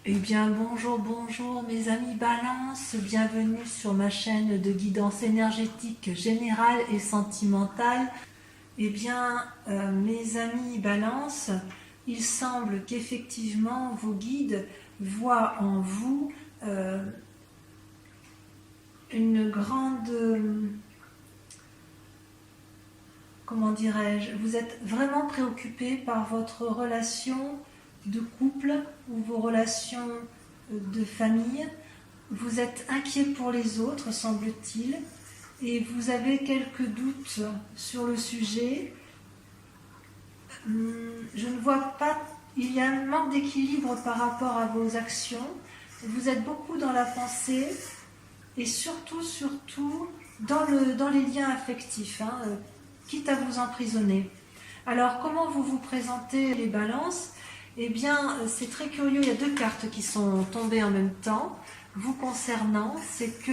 Eh bien, bonjour, bonjour mes amis Balance, bienvenue sur ma chaîne de guidance énergétique générale et sentimentale. Eh bien, mes amis Balance, il semble qu'effectivement vos guides voient en vous une grande, comment dirais-je, vous êtes vraiment préoccupé par votre relation de couple ou vos relations de famille. Vous êtes inquiet pour les autres, semble-t-il, et vous avez quelques doutes sur le sujet. Je ne vois pas, il y a un manque d'équilibre par rapport à vos actions. Vous êtes beaucoup dans la pensée et surtout dans les liens affectifs, quitte à vous emprisonner. Alors, comment vous vous présentez les balances? Eh bien, c'est très curieux, il y a deux cartes qui sont tombées en même temps. Vous concernant, c'est que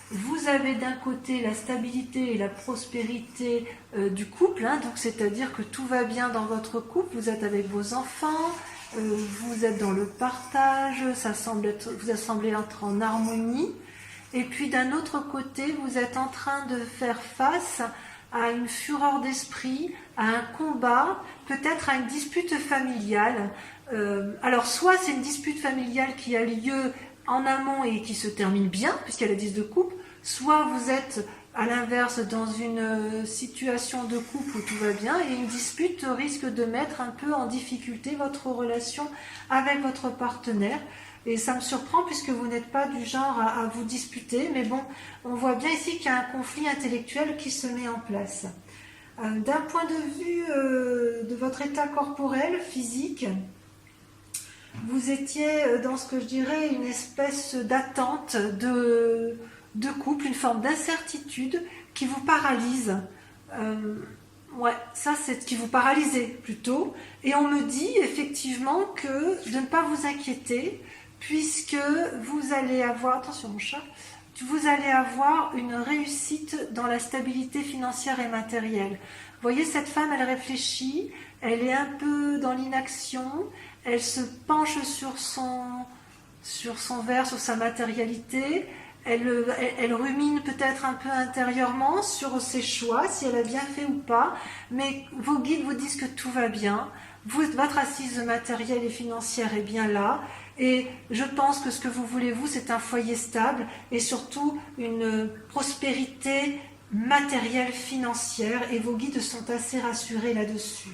vous avez d'un côté la stabilité et la prospérité du couple, donc c'est-à-dire que tout va bien dans votre couple, vous êtes avec vos enfants, vous êtes dans le partage, vous semblez être en harmonie. Et puis d'un autre côté, vous êtes en train de faire face à une fureur d'esprit, à un combat, peut-être à une dispute familiale. Alors soit c'est une dispute familiale qui a lieu en amont et qui se termine bien, puisqu'il y a la 10 de coupe, soit vous êtes à l'inverse dans une situation de couple où tout va bien et une dispute risque de mettre un peu en difficulté votre relation avec votre partenaire. Et ça me surprend puisque vous n'êtes pas du genre à vous disputer, mais bon, on voit bien ici qu'il y a un conflit intellectuel qui se met en place. D'un point de vue de votre état corporel, physique, vous étiez dans ce que je dirais une espèce d'attente de couple, une forme d'incertitude qui vous paralyse. Ouais, ça c'est ce qui vous paralysait plutôt. Et on me dit effectivement que de ne pas vous inquiéter, puisque vous allez avoir, attention mon chat, vous allez avoir une réussite dans la stabilité financière et matérielle. Vous voyez, cette femme, elle réfléchit, elle est un peu dans l'inaction, elle se penche sur son verre, sur sa matérialité, elle rumine peut-être un peu intérieurement sur ses choix, si elle a bien fait ou pas, mais vos guides vous disent que tout va bien, votre assise matérielle et financière est bien là, et je pense que ce que vous voulez, vous, c'est un foyer stable et surtout une prospérité matérielle, financière, et vos guides sont assez rassurés là-dessus.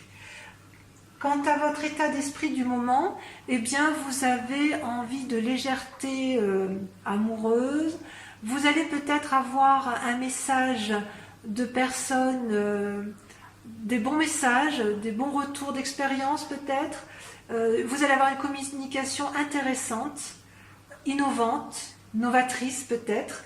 Quant à votre état d'esprit du moment, eh bien, vous avez envie de légèreté amoureuse. Vous allez peut-être avoir un message de personnes, des bons messages, des bons retours d'expérience peut-être. Vous allez avoir une communication intéressante, innovante, novatrice peut-être,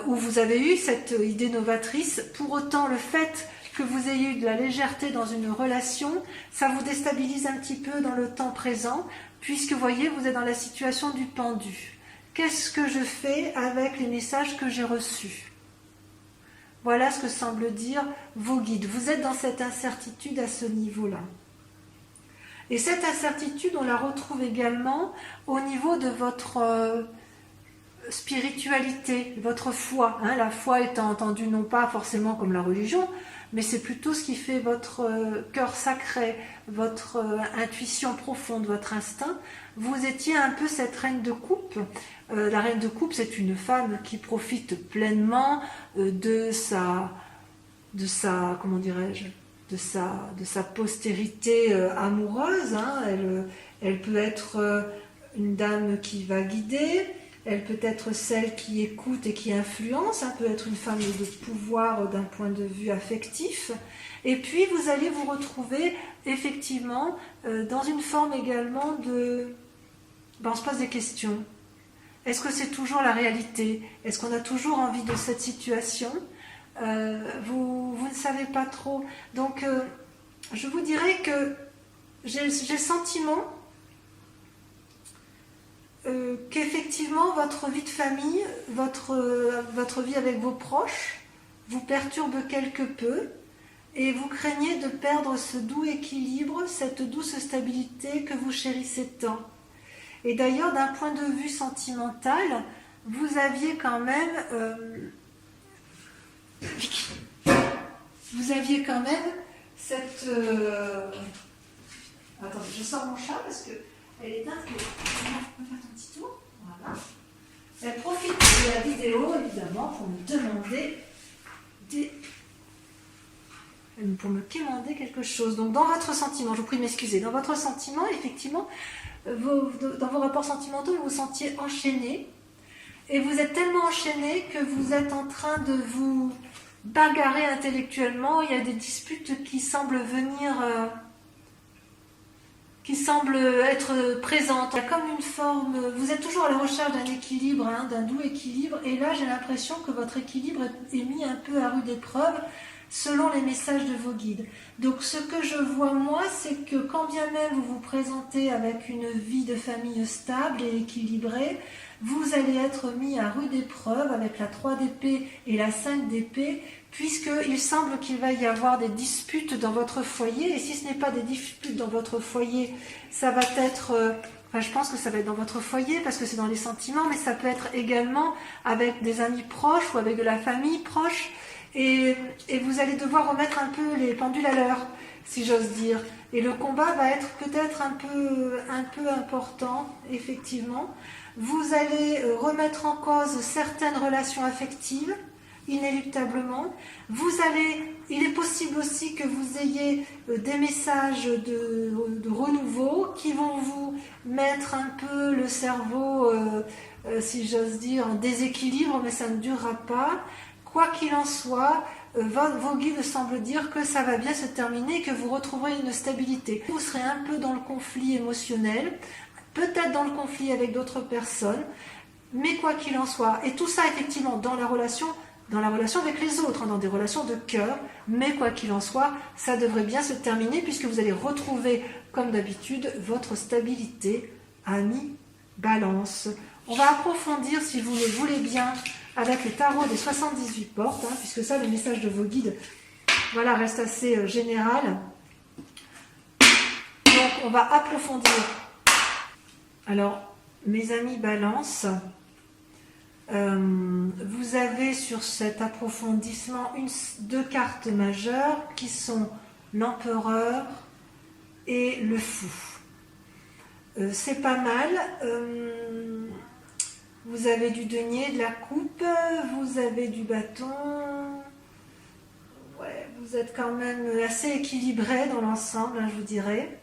où vous avez eu cette idée novatrice. Pour autant, le fait que vous ayez eu de la légèreté dans une relation, ça vous déstabilise un petit peu dans le temps présent, puisque vous voyez, vous êtes dans la situation du pendu. Qu'est-ce que je fais avec les messages que j'ai reçus? Voilà ce que semblent dire vos guides. Vous êtes dans cette incertitude à ce niveau-là. Et cette incertitude, on la retrouve également au niveau de votre spiritualité, votre foi. La foi étant entendue non pas forcément comme la religion, mais c'est plutôt ce qui fait votre cœur sacré, votre intuition profonde, votre instinct. Vous étiez un peu cette reine de coupe. La reine de coupe, c'est une femme qui profite pleinement de sa comment dirais-je, de sa postérité amoureuse. Elle peut être une dame qui va guider, elle peut être celle qui écoute et qui influence, peut être une femme de pouvoir d'un point de vue affectif. Et puis vous allez vous retrouver effectivement dans une forme également de... on se pose des questions. Est-ce que c'est toujours la réalité? Est-ce qu'on a toujours envie de cette situation? Vous ne savez pas trop. Donc je vous dirais que j'ai le sentiment qu'effectivement votre vie de famille, votre vie avec vos proches vous perturbe quelque peu, et vous craignez de perdre ce doux équilibre, cette douce stabilité que vous chérissez tant. Et d'ailleurs, d'un point de vue sentimental, vous aviez quand même cette... Attendez, je sors mon chat parce qu'elle est un peu... On va faire un petit tour. Voilà. Elle profite de la vidéo, évidemment, pour me demander pour me quémander quelque chose. Donc, dans votre sentiment, je vous prie de m'excuser, dans votre sentiment, effectivement, dans vos rapports sentimentaux, vous vous sentiez enchaîné. Et vous êtes tellement enchaîné que vous êtes en train de vous bagarrer intellectuellement. Il y a des disputes qui semblent venir... qui semble être présente. Il y a comme une forme, vous êtes toujours à la recherche d'un équilibre, hein, d'un doux équilibre, et là j'ai l'impression que votre équilibre est mis un peu à rude épreuve selon les messages de vos guides. Donc ce que je vois moi, c'est que quand bien même vous vous présentez avec une vie de famille stable et équilibrée, vous allez être mis à rude épreuve avec la 3 d'épée et la 5 d'épée, puisqu'il semble qu'il va y avoir des disputes dans votre foyer, et si ce n'est pas des disputes dans votre foyer, ça va être... Enfin, je pense que ça va être dans votre foyer, parce que c'est dans les sentiments, mais ça peut être également avec des amis proches ou avec de la famille proche, et vous allez devoir remettre un peu les pendules à l'heure, si j'ose dire. Et le combat va être peut-être un peu important, effectivement. Vous allez remettre en cause certaines relations affectives, inéluctablement. Il est possible aussi que vous ayez des messages de renouveau qui vont vous mettre un peu le cerveau, si j'ose dire, en déséquilibre, mais ça ne durera pas. Quoi qu'il en soit, vos guides semblent dire que ça va bien se terminer et que vous retrouverez une stabilité. Vous serez un peu dans le conflit émotionnel, peut-être dans le conflit avec d'autres personnes, mais quoi qu'il en soit, et tout ça effectivement dans la relation avec les autres, hein, dans des relations de cœur, mais quoi qu'il en soit, ça devrait bien se terminer puisque vous allez retrouver, comme d'habitude, votre stabilité, amis, balance. On va approfondir, si vous le voulez bien, avec le tarot des 78 portes, hein, puisque ça, le message de vos guides, voilà, reste assez général. Donc, on va approfondir. Alors, mes amis balance, vous avez sur cet approfondissement deux cartes majeures qui sont l'empereur et le fou. C'est pas mal. Vous avez du denier, de la coupe, vous avez du bâton. Ouais, vous êtes quand même assez équilibré dans l'ensemble, hein, je vous dirais.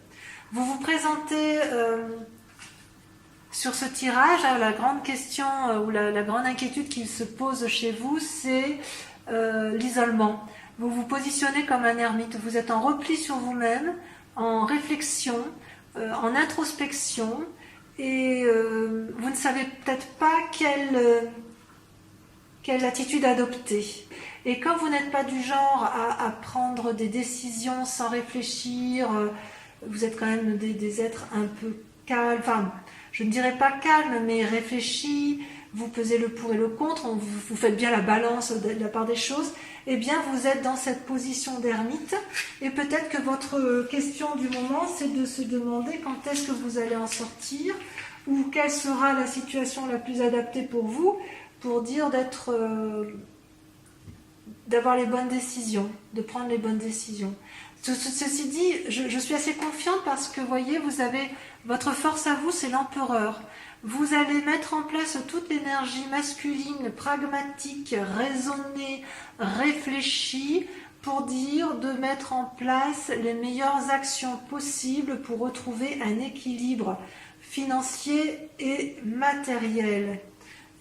Vous vous présentez sur ce tirage, hein, la grande question ou la grande inquiétude qui se pose chez vous, c'est l'isolement. Vous vous positionnez comme un ermite, vous êtes en repli sur vous-même, en réflexion, en introspection, et vous ne savez peut-être pas quelle attitude adopter. Et comme vous n'êtes pas du genre à prendre des décisions sans réfléchir, vous êtes quand même des êtres un peu calmes, enfin, je ne dirais pas calmes, mais réfléchis, vous pesez le pour et le contre, vous faites bien la balance de la part des choses, eh bien vous êtes dans cette position d'ermite, et peut-être que votre question du moment, c'est de se demander quand est-ce que vous allez en sortir, ou quelle sera la situation la plus adaptée pour vous, pour dire d'avoir les bonnes décisions, de prendre les bonnes décisions. Ceci dit, je suis assez confiante parce que, vous voyez, vous avez votre force à vous, c'est l'empereur. Vous allez mettre en place toute l'énergie masculine, pragmatique, raisonnée, réfléchie, pour dire de mettre en place les meilleures actions possibles pour retrouver un équilibre financier et matériel.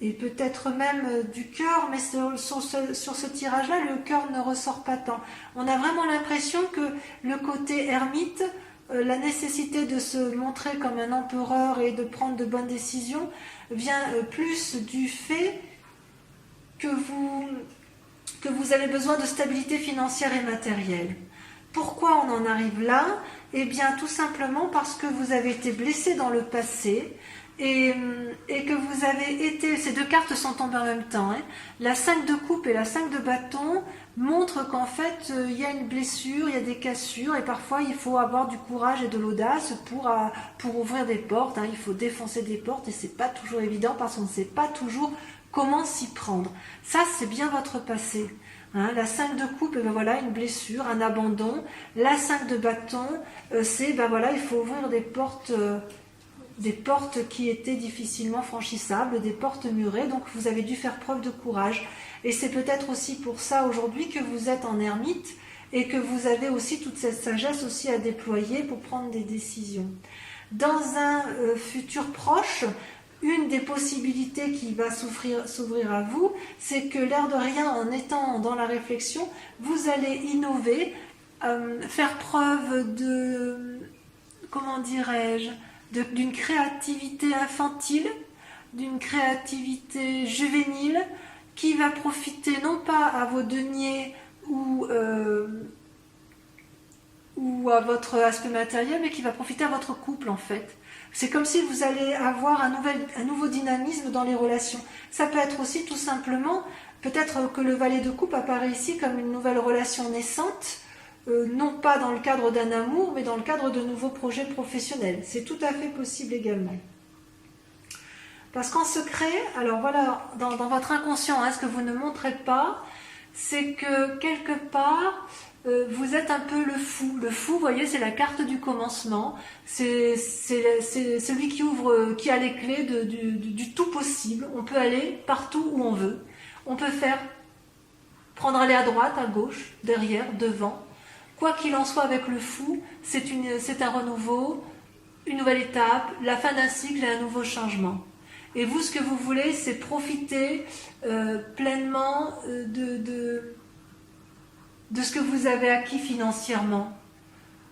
Et peut-être même du cœur, mais sur ce tirage-là, le cœur ne ressort pas tant. On a vraiment l'impression que le côté ermite, la nécessité de se montrer comme un empereur et de prendre de bonnes décisions, vient plus du fait que vous avez besoin de stabilité financière et matérielle. Pourquoi on en arrive là? Eh bien, tout simplement parce que vous avez été blessé dans le passé et que vous avez été... Ces deux cartes sont tombées en même temps. Hein. La 5 de coupe et la 5 de bâton montrent qu'en fait, il y a une blessure, il y a des cassures et parfois il faut avoir du courage et de l'audace pour ouvrir des portes. Hein. Il faut défoncer des portes et c'est pas toujours évident parce qu'on ne sait pas toujours comment s'y prendre. Ça, c'est bien votre passé. Hein, la 5 de coupe, ben voilà, une blessure, un abandon. La 5 de bâton, c'est, ben voilà, il faut ouvrir des portes qui étaient difficilement franchissables, des portes murées, donc vous avez dû faire preuve de courage. Et c'est peut-être aussi pour ça aujourd'hui que vous êtes en ermite et que vous avez aussi toute cette sagesse aussi à déployer pour prendre des décisions. Dans un futur proche, une des possibilités qui va s'ouvrir à vous, c'est que l'air de rien, en étant dans la réflexion, vous allez innover, faire preuve de, comment dirais-je, d'une créativité infantile, d'une créativité juvénile, qui va profiter non pas à vos deniers ou à votre aspect matériel, mais qui va profiter à votre couple en fait. C'est comme si vous allez avoir un nouveau dynamisme dans les relations. Ça peut être aussi tout simplement, peut-être que le valet de coupe apparaît ici comme une nouvelle relation naissante, non pas dans le cadre d'un amour, mais dans le cadre de nouveaux projets professionnels. C'est tout à fait possible également. Parce qu'en secret, alors voilà, dans votre inconscient, hein, ce que vous ne montrez pas, c'est que quelque part, vous êtes un peu le fou. Le fou, vous voyez, c'est la carte du commencement. C'est celui qui ouvre, qui a les clés du tout possible. On peut aller partout où on veut. On peut aller à droite, à gauche, derrière, devant. Quoi qu'il en soit avec le fou, c'est un renouveau, une nouvelle étape, la fin d'un cycle et un nouveau changement. Et vous, ce que vous voulez, c'est profiter pleinement de ce que vous avez acquis financièrement.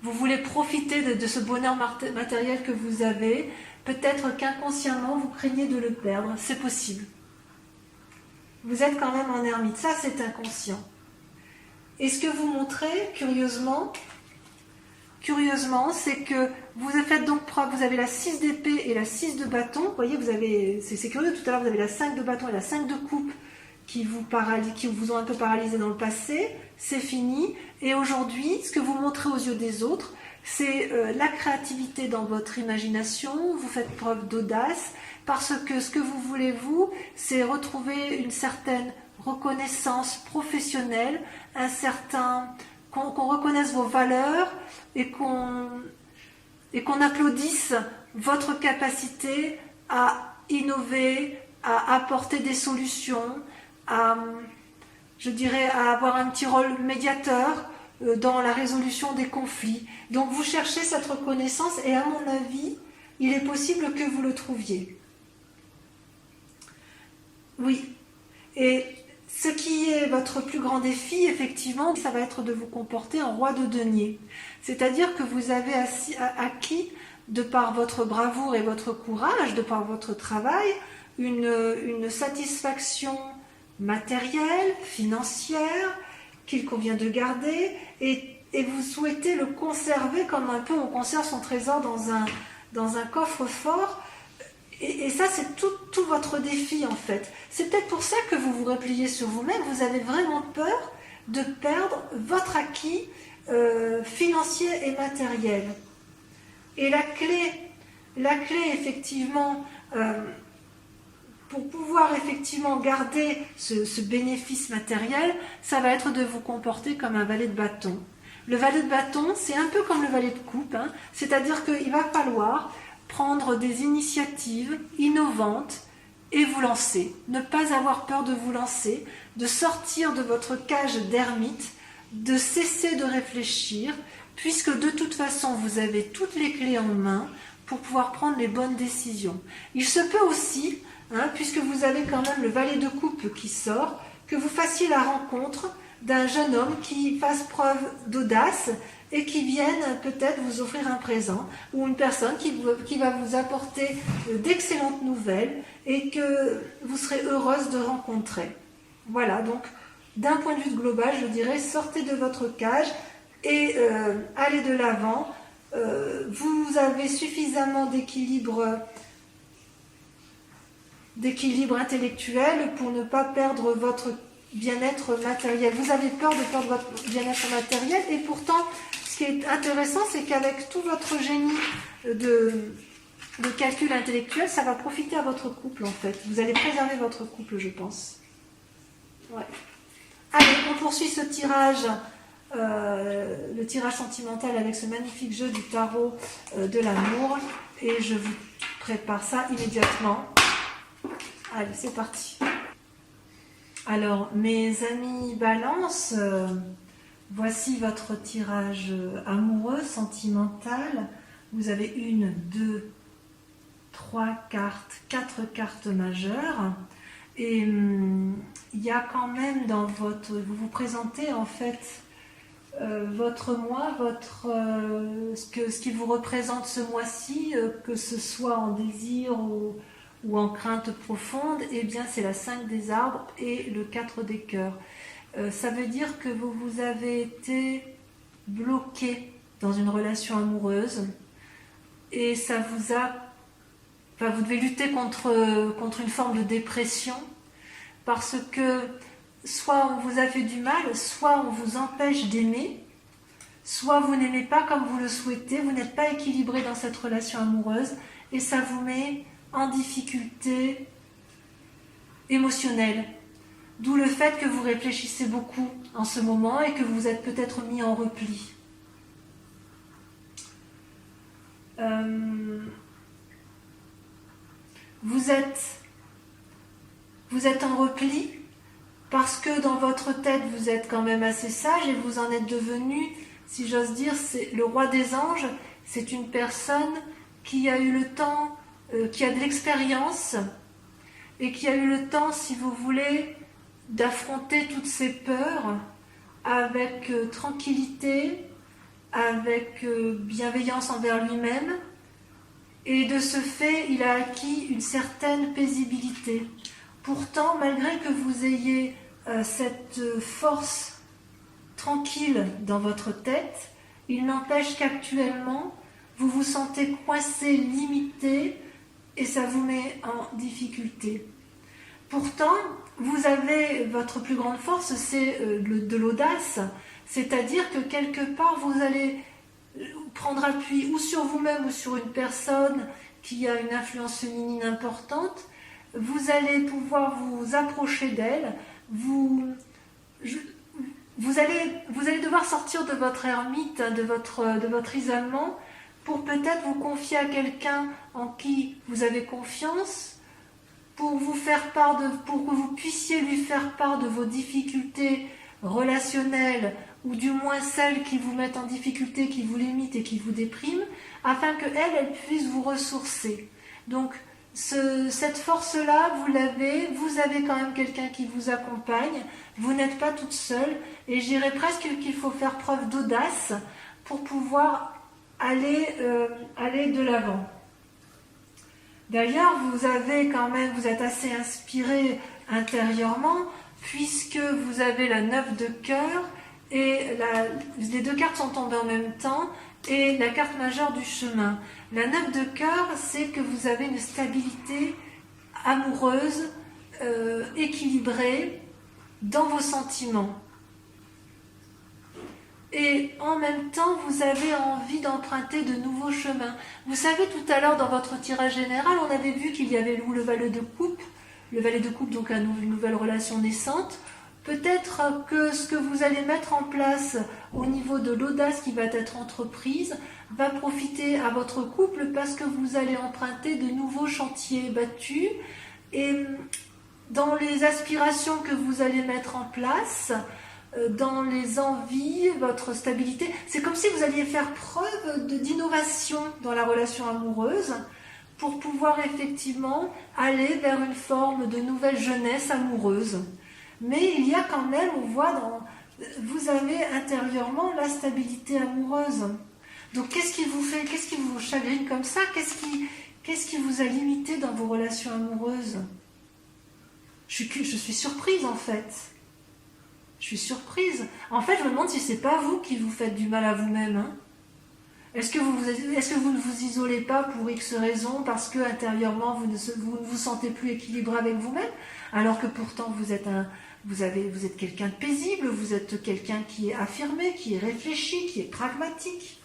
Vous voulez profiter de ce bonheur matériel que vous avez. Peut-être qu'inconsciemment, vous craignez de le perdre. C'est possible. Vous êtes quand même en ermite. Ça, c'est inconscient. Et ce que vous montrez, curieusement, c'est que vous faites donc preuve, vous avez la 6 d'épée et la 6 de bâton. Vous voyez, c'est curieux, tout à l'heure, vous avez la 5 de bâton et la 5 de coupe qui vous ont un peu paralysé dans le passé. C'est fini. Et aujourd'hui, ce que vous montrez aux yeux des autres, c'est la créativité dans votre imagination. Vous faites preuve d'audace parce que ce que vous voulez, vous, c'est retrouver une certaine reconnaissance professionnelle, qu'on reconnaisse vos valeurs et qu'on applaudisse votre capacité à innover, à apporter des solutions, à avoir un petit rôle médiateur dans la résolution des conflits. Donc vous cherchez cette reconnaissance et à mon avis, il est possible que vous le trouviez. Oui. Et ce qui est votre plus grand défi, effectivement, ça va être de vous comporter en roi de denier. C'est-à-dire que vous avez acquis, de par votre bravoure et votre courage, de par votre travail, une satisfaction matérielle, financière, qu'il convient de garder, et vous souhaitez le conserver comme un peu on conserve son trésor dans un coffre-fort. Et ça, c'est tout votre défi, en fait. C'est peut-être pour ça que vous vous repliez sur vous-même. Vous avez vraiment peur de perdre votre acquis financier et matériel. Et la clé effectivement, pour pouvoir effectivement garder ce bénéfice matériel, ça va être de vous comporter comme un valet de bâton. Le valet de bâton, c'est un peu comme le valet de coupe, hein, c'est-à-dire qu'il va falloir prendre des initiatives innovantes et vous lancer. Ne pas avoir peur de vous lancer, de sortir de votre cage d'ermite, de cesser de réfléchir, puisque de toute façon, vous avez toutes les clés en main pour pouvoir prendre les bonnes décisions. Il se peut aussi, puisque vous avez quand même le valet de coupe qui sort, que vous fassiez la rencontre d'un jeune homme qui fasse preuve d'audace et qui vienne peut-être vous offrir un présent, ou une personne qui va vous apporter d'excellentes nouvelles et que vous serez heureuse de rencontrer. Voilà, donc d'un point de vue global, je dirais, sortez de votre cage, et allez de l'avant. Vous avez suffisamment d'équilibre intellectuel pour ne pas perdre votre bien-être matériel. Vous avez peur de perdre votre bien-être matériel, et pourtant, ce qui est intéressant, c'est qu'avec tout votre génie de calcul intellectuel, ça va profiter à votre couple, en fait. Vous allez préserver votre couple, je pense. Ouais. Allez, on poursuit ce tirage, le tirage sentimental avec ce magnifique jeu du tarot de l'amour, et je vous prépare ça immédiatement. Allez, c'est parti. Alors, mes amis Balance, voici votre tirage amoureux, sentimental. Vous avez 1, 2, 3 cartes, 4 cartes majeures. Et il y a quand même dans votre... Vous vous présentez en fait votre mois, ce qui vous représente ce mois-ci, que ce soit en désir ou en crainte profonde, eh bien c'est la 5 des arbres et le 4 des cœurs. Ça veut dire que vous avez été bloqué dans une relation amoureuse et ça vous a... Enfin, vous devez lutter contre une forme de dépression parce que soit on vous a fait du mal, soit on vous empêche d'aimer, soit vous n'aimez pas comme vous le souhaitez, vous n'êtes pas équilibré dans cette relation amoureuse et ça vous met en difficulté émotionnelle. D'où le fait que vous réfléchissez beaucoup en ce moment et que vous êtes peut-être mis en repli. Vous êtes en repli parce que dans votre tête, vous êtes quand même assez sage et vous en êtes devenu, si j'ose dire, c'est le roi des anges. C'est une personne qui a eu le temps, qui a de l'expérience et qui a eu le temps, si vous voulez, d'affronter toutes ses peurs avec tranquillité, avec bienveillance envers lui-même. Et de ce fait, il a acquis une certaine paisibilité. Pourtant, malgré que vous ayez cette force tranquille dans votre tête, il n'empêche qu'actuellement, vous vous sentez coincé, limité, et ça vous met en difficulté. Pourtant, vous avez votre plus grande force, c'est de l'audace, c'est-à-dire que quelque part, vous allez prendre appui ou sur vous-même ou sur une personne qui a une influence féminine importante. Vous allez pouvoir vous approcher d'elle, vous allez devoir sortir de votre ermite, de votre isolement, pour peut-être vous confier à quelqu'un en qui vous avez confiance, pour que vous puissiez lui faire part de vos difficultés relationnelles, ou du moins celles qui vous mettent en difficulté, qui vous limitent et qui vous dépriment, afin qu'elle puisse vous ressourcer. Donc, cette force-là, vous avez quand même quelqu'un qui vous accompagne, vous n'êtes pas toute seule, et je dirais presque qu'il faut faire preuve d'audace pour pouvoir aller de l'avant. D'ailleurs, vous êtes assez inspiré intérieurement, puisque vous avez la 9 de cœur, et les deux cartes sont tombées en même temps, et la carte majeure du chemin. La 9 de cœur, c'est que vous avez une stabilité amoureuse, équilibrée dans vos sentiments. Et en même temps, vous avez envie d'emprunter de nouveaux chemins. Vous savez, tout à l'heure, dans votre tirage général, on avait vu qu'il y avait le valet de coupe. Le valet de coupe, donc une nouvelle relation naissante. Peut-être que ce que vous allez mettre en place au niveau de l'audace qui va être entreprise va profiter à votre couple parce que vous allez emprunter de nouveaux chantiers battus. Et dans les aspirations que vous allez mettre en place, dans les envies, votre stabilité, c'est comme si vous alliez faire preuve d'innovation dans la relation amoureuse pour pouvoir effectivement aller vers une forme de nouvelle jeunesse amoureuse. Mais il y a quand même, on voit, vous avez intérieurement la stabilité amoureuse. Donc qu'est-ce qui vous chagrine comme ça? Qu'est-ce qui vous a limité dans vos relations amoureuses? Je suis surprise en fait. Je suis surprise. En fait, je me demande si c'est pas vous qui vous faites du mal à vous-même. Hein. Est-ce que vous ne vous isolez pas pour X raisons parce que intérieurement vous ne vous sentez plus équilibré avec vous-même, alors que pourtant vous êtes quelqu'un de paisible, vous êtes quelqu'un qui est affirmé, qui est réfléchi, qui est pragmatique.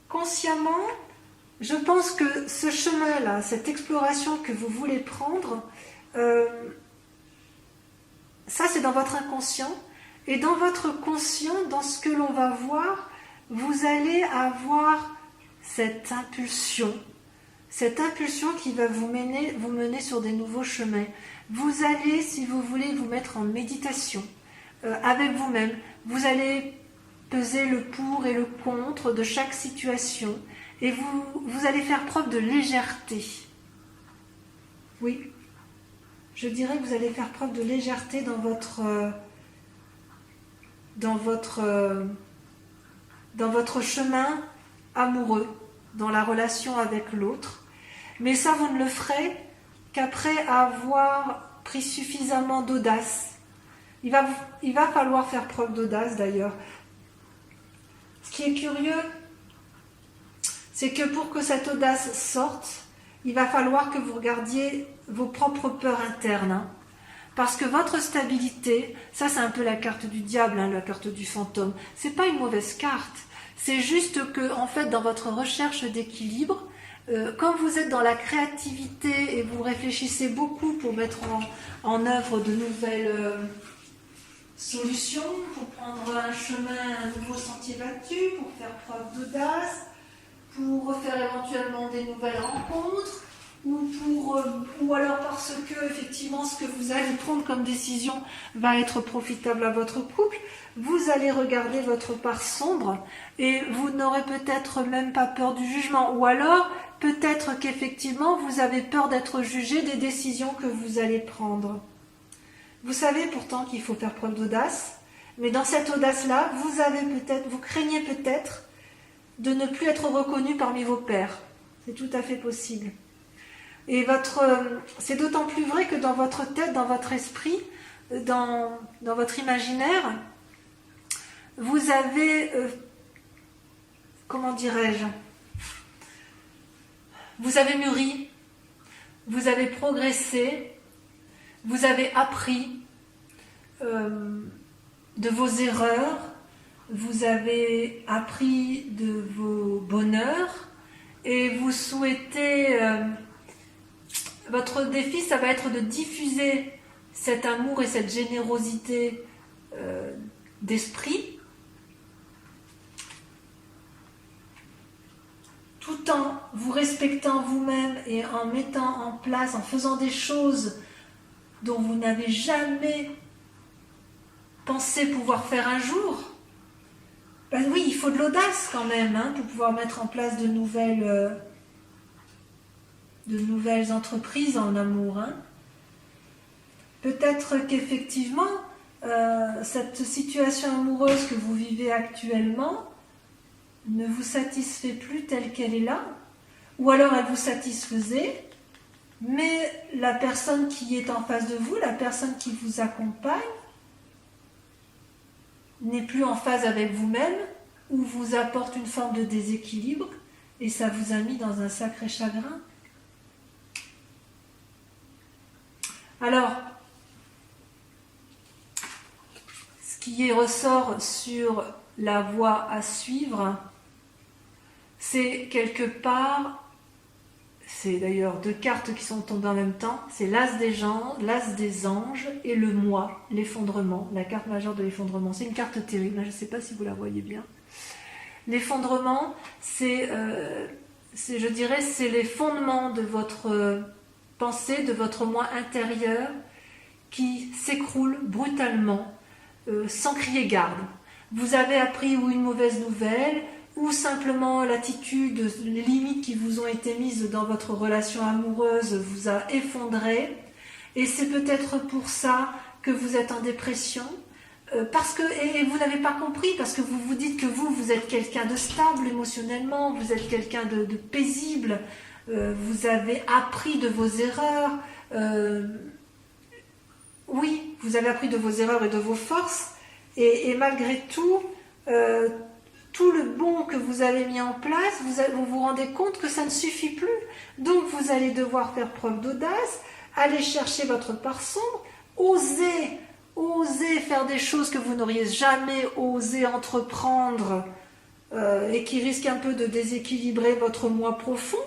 Consciemment, je pense que ce chemin-là, cette exploration que vous voulez prendre, ça c'est dans votre inconscient. Et dans votre conscient, dans ce que l'on va voir, vous allez avoir cette impulsion qui va vous mener sur des nouveaux chemins. Vous allez, si vous voulez, vous mettre en méditation avec vous-même. Vous allez peser le pour et le contre de chaque situation et vous allez faire preuve de légèreté. Oui, je dirais que vous allez faire preuve de légèreté dans votre chemin amoureux, dans la relation avec l'autre. Mais ça, vous ne le ferez qu'après avoir pris suffisamment d'audace. Il va falloir faire preuve d'audace d'ailleurs. Ce qui est curieux, c'est que pour que cette audace sorte, il va falloir que vous regardiez vos propres peurs internes. Hein. Parce que votre stabilité, ça c'est un peu la carte du diable, hein, la carte du fantôme. C'est pas une mauvaise carte. C'est juste que, en fait, dans votre recherche d'équilibre, quand vous êtes dans la créativité et vous réfléchissez beaucoup pour mettre en œuvre de nouvelles solutions, pour prendre un chemin, un nouveau sentier battu, pour faire preuve d'audace, pour faire éventuellement des nouvelles rencontres, ou alors parce que effectivement ce que vous allez prendre comme décision va être profitable à votre couple, vous allez regarder votre part sombre et vous n'aurez peut-être même pas peur du jugement, ou alors peut-être qu'effectivement vous avez peur d'être jugé des décisions que vous allez prendre. Vous savez pourtant qu'il faut faire preuve d'audace, mais dans cette audace-là, vous craignez peut-être de ne plus être reconnu parmi vos pairs. C'est tout à fait possible. Et c'est d'autant plus vrai que dans votre tête, dans votre esprit, dans votre imaginaire, vous avez, comment dirais-je, vous avez mûri, vous avez progressé, vous avez appris de vos erreurs, vous avez appris de vos bonheurs et vous souhaitez... votre défi, ça va être de diffuser cet amour et cette générosité d'esprit tout en vous respectant vous-même et en mettant en place, en faisant des choses dont vous n'avez jamais pensé pouvoir faire un jour. Ben oui, il faut de l'audace quand même hein, pour pouvoir mettre en place de nouvelles entreprises en amour. Hein. Peut-être qu'effectivement, cette situation amoureuse que vous vivez actuellement ne vous satisfait plus telle qu'elle est là, ou alors elle vous satisfaisait, mais la personne qui est en face de vous, la personne qui vous accompagne, n'est plus en phase avec vous-même, ou vous apporte une forme de déséquilibre, et ça vous a mis dans un sacré chagrin. Alors, ce qui ressort sur la voie à suivre, c'est quelque part, c'est d'ailleurs deux cartes qui sont tombées en même temps, c'est l'as des anges et le moi, l'effondrement, la carte majeure de l'effondrement. C'est une carte terrible, je ne sais pas si vous la voyez bien. L'effondrement, c'est les fondements de votre pensée, de votre moi intérieur qui s'écroule brutalement, sans crier garde. Vous avez appris ou une mauvaise nouvelle, ou simplement l'attitude, les limites qui vous ont été mises dans votre relation amoureuse vous a effondré, et c'est peut-être pour ça que vous êtes en dépression, et vous n'avez pas compris, parce que vous vous dites que vous êtes quelqu'un de stable émotionnellement, vous êtes quelqu'un de paisible, vous avez appris de vos erreurs, Oui, vous avez appris de vos erreurs et de vos forces, et malgré tout, tout le bon que vous avez mis en place, vous vous rendez compte que ça ne suffit plus. Donc vous allez devoir faire preuve d'audace, aller chercher votre part sombre, oser faire des choses que vous n'auriez jamais osé entreprendre et qui risquent un peu de déséquilibrer votre moi profond,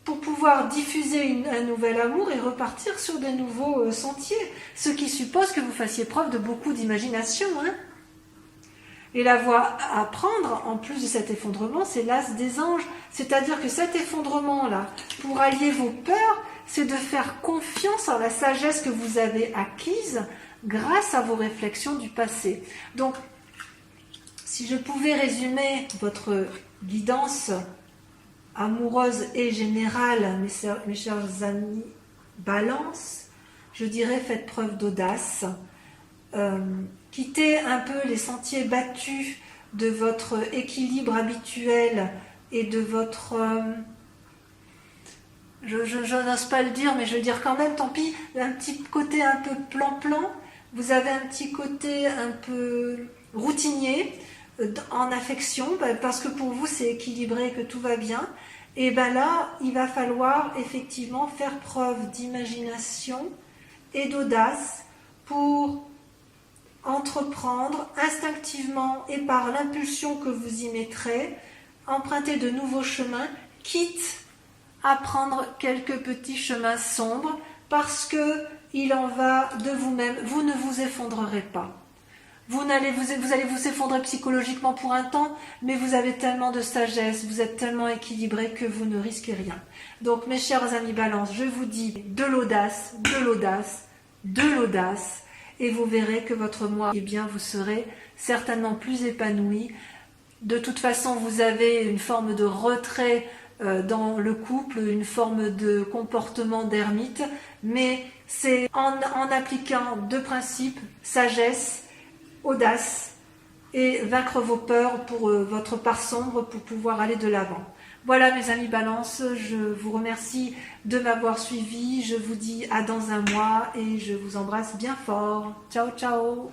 pour pouvoir diffuser un nouvel amour et repartir sur des nouveaux sentiers. Ce qui suppose que vous fassiez preuve de beaucoup d'imagination. Hein. Et la voie à prendre, en plus de cet effondrement, c'est l'as des anges. C'est-à-dire que cet effondrement-là, pour allier vos peurs, c'est de faire confiance en la sagesse que vous avez acquise grâce à vos réflexions du passé. Donc, si je pouvais résumer votre guidance amoureuse et générale, mes chers amis Balance, je dirais faites preuve d'audace, quittez un peu les sentiers battus de votre équilibre habituel et de votre... je n'ose pas le dire, mais je veux dire quand même, tant pis, un petit côté un peu plan-plan, vous avez un petit côté un peu routinier, en affection, parce que pour vous c'est équilibré, que tout va bien, et bien là, il va falloir effectivement faire preuve d'imagination et d'audace pour entreprendre instinctivement et par l'impulsion que vous y mettrez, emprunter de nouveaux chemins, quitte à prendre quelques petits chemins sombres, parce que il en va de vous-même, vous ne vous effondrerez pas. Vous allez vous effondrer psychologiquement pour un temps, mais vous avez tellement de sagesse, vous êtes tellement équilibré que vous ne risquez rien. Donc mes chers amis Balance, je vous dis de l'audace, de l'audace, de l'audace, et vous verrez que votre moi, eh bien, vous serez certainement plus épanoui. De toute façon, vous avez une forme de retrait dans le couple, une forme de comportement d'ermite, mais c'est en appliquant deux principes, sagesse, audace, et vaincre vos peurs pour votre part sombre pour pouvoir aller de l'avant. Voilà mes amis Balance, je vous remercie de m'avoir suivi, je vous dis à dans un mois et je vous embrasse bien fort. Ciao ciao.